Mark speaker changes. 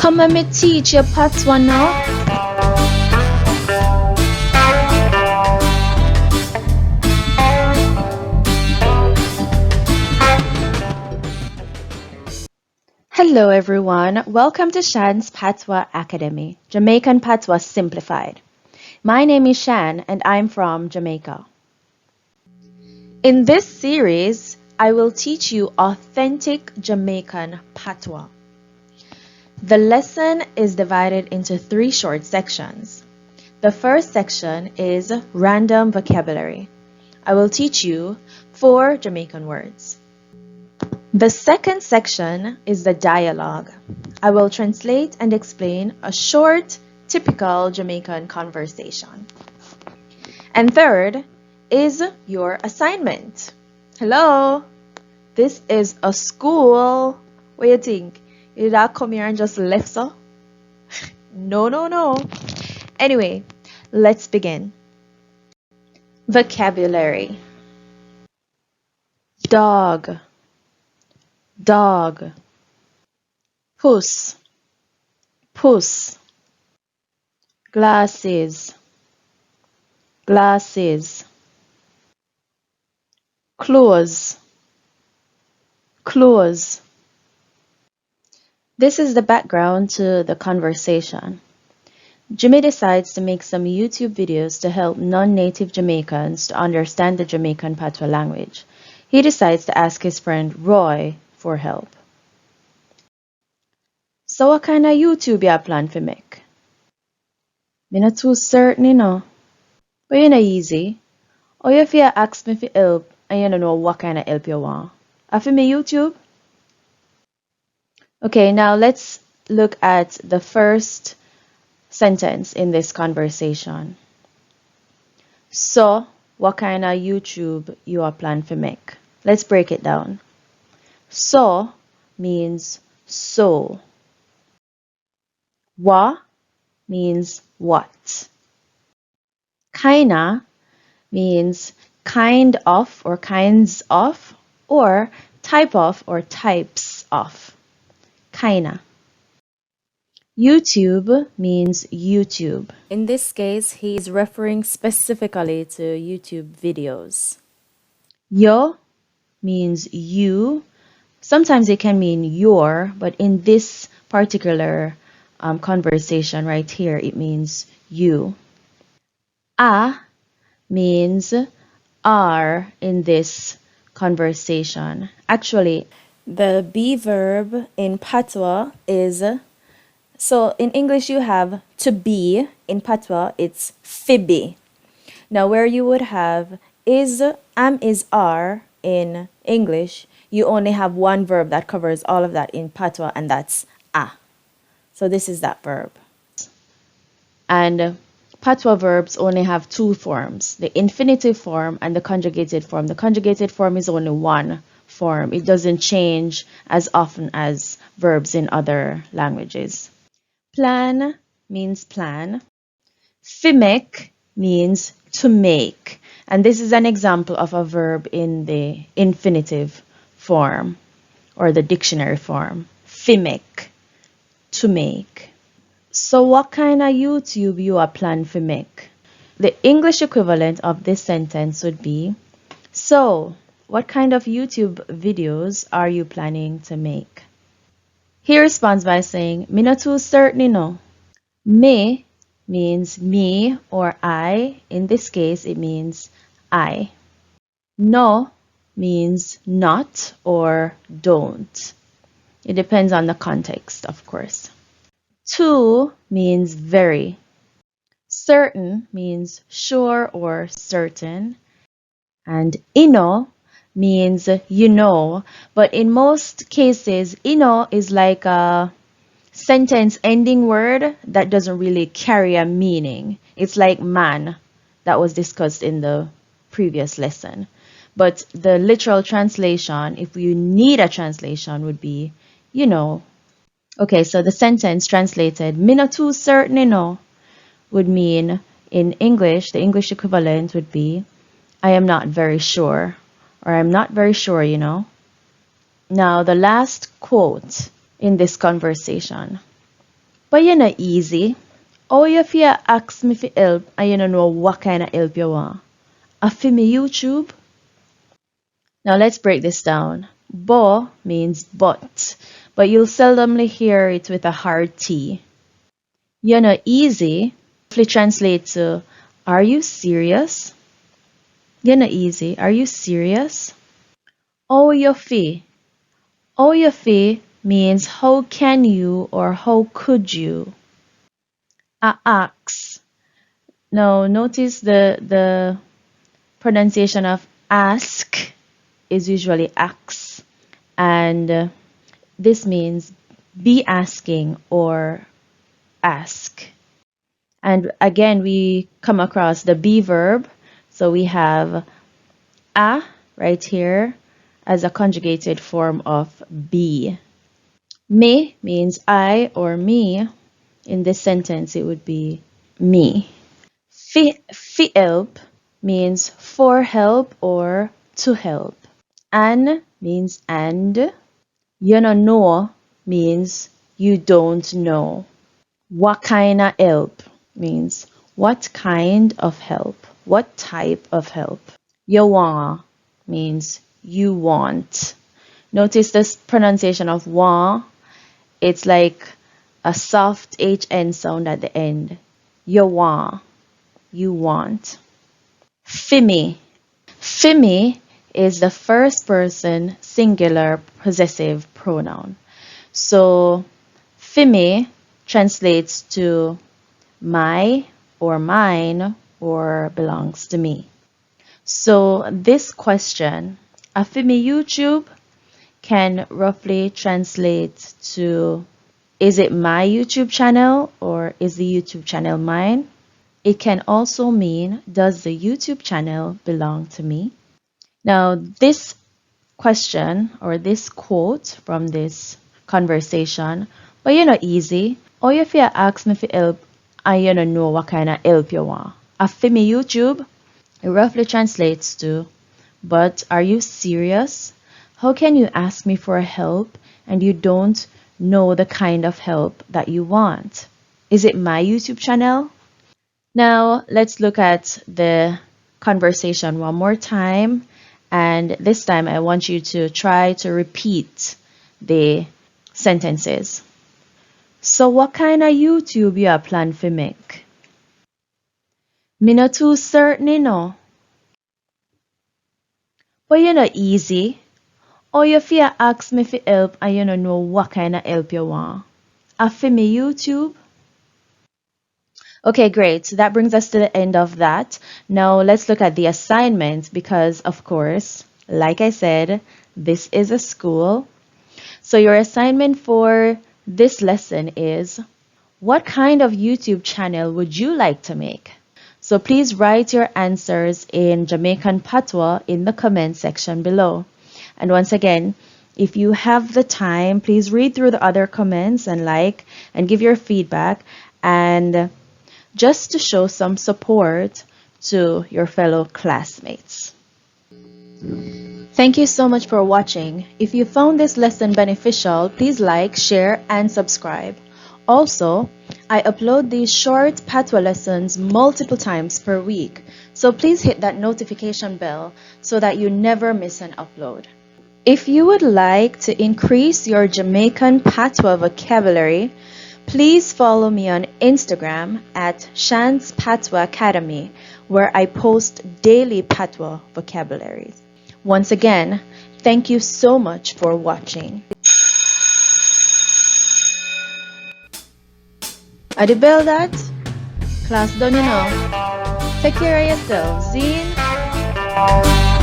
Speaker 1: Come and me teach you Patwa now. Hello everyone, welcome to Shan's Patwa Academy, Jamaican Patois Simplified. My name is Shan and I'm from Jamaica. In this series, I will teach you authentic Jamaican Patois. The lesson is divided into 3 short sections. The first section is random vocabulary. I will teach you 4 Jamaican words. The second section is the dialogue. I will translate and explain a short, typical Jamaican conversation. And third is your assignment. Hello, this is a school. What do you think? You not come here and just left so? No. Anyway, let's begin. Vocabulary. Dog. Dog. Puss. Puss. Glasses. Glasses. Clothes. Clothes. This is the background to the conversation. Jimmy decides to make some YouTube videos to help non-native Jamaicans to understand the Jamaican Patois language. He decides to ask his friend Roy for help. So what kind of YouTube you plan to make? Me not too certain, you know. But you know easy. Or if you ask me for help and you don't know what kind of help you want. After me YouTube? Okay, now let's look at the first sentence in this conversation. So, what kind of YouTube you are planning to make? Let's break it down. So means so. Wa means what. Kinda means kind of or kinds of or type of or types of. Kinda. YouTube means YouTube. In this case, he is referring specifically to YouTube videos. Yo means you. Sometimes it can mean your, but in this particular conversation right here, it means you. A means are in this conversation. Actually, the be verb in Patwa is, so in English you have to be, in Patwa it's fibi. Now where you would have is, am, is, are in English, you only have one verb that covers all of that in Patwa, and that's a. So this is that verb. And Patwa verbs only have 2 forms, the infinitive form and the conjugated form. The conjugated form is only one form. It doesn't change as often as verbs in other languages. Plan means plan. Fimek means to make. And this is an example of a verb in the infinitive form or the dictionary form. Fimek, to make. So what kind of YouTube you are planning to make? The English equivalent of this sentence would be, so what kind of YouTube videos are you planning to make? He responds by saying, me not too certain, you know. Me means me or I. In this case, it means I. No means not or don't. It depends on the context, of course. Too means very. Certain means sure or certain. And ino means you know. But in most cases, ino is like a sentence ending word that doesn't really carry a meaning. It's like man that was discussed in the previous lesson. But the literal translation, if you need a translation, would be, you know. Okay, so the sentence translated, me not too certain, you know, would mean in English, the English equivalent would be, I am not very sure, or I'm not very sure, you know. Now, the last quote in this conversation. But you know easy. How you fear ask me for help and you don't know what kind of help you want? A fi me YouTube? Now let's break this down. Bo means but you'll seldomly hear it with a hard T. You know easy roughly translate to are you serious? You know easy. Are you serious? How you fi? How you fi means how can you or how could you? A ask. Now notice the pronunciation of ask is usually ax, and this means be asking or ask. And again, we come across the be verb. So we have a right here as a conjugated form of be. Me means I or me. In this sentence, it would be me. Fi help means for help or to help. An means and. You don't know means you don't know. What kind of help means what kind of help, what type of help. You want means you want. Notice this pronunciation of want. It's like a soft HN sound at the end. You want, you want. Fimi. Fimi is the first person singular possessive pronoun. So fimi translates to my or mine or belongs to me. So this question, a fimi YouTube, can roughly translate to is it my YouTube channel or is the YouTube channel mine? It can also mean does the YouTube channel belong to me? Now this question or this quote from this conversation, but you know easy. Or if you ask me for help and you don't know what kind of help you want. A for me YouTube, it roughly translates to, but are you serious? How can you ask me for help and you don't know the kind of help that you want? Is it my YouTube channel? Now let's look at the conversation one more time. And this time I want you to try to repeat the sentences. So what kind of YouTube you are plan for make? Me not too certain, you know. But you know easy. Or you fear ask me for help and you don't know what kind of help you want. A for me YouTube? Okay, great. So that brings us to the end of that. Now let's look at the assignment because, of course, like I said, this is a school. So your assignment for this lesson is, what kind of YouTube channel would you like to make? So please write your answers in Jamaican Patois in the comment section below. And once again, if you have the time, please read through the other comments and like and give your feedback, and just to show some support to your fellow classmates. Thank you so much for watching. If you found this lesson beneficial, please like, share, and subscribe. Also, I upload these short Patwa lessons multiple times per week, so please hit that notification bell so that you never miss an upload. If you would like to increase your Jamaican Patwa vocabulary, please follow me on Instagram at Shan's Patwa Academy, where I post daily Patwa vocabulary. Once again, thank you so much for watching. Adi bell that? Class done, you know. Take care of yourself, Zine.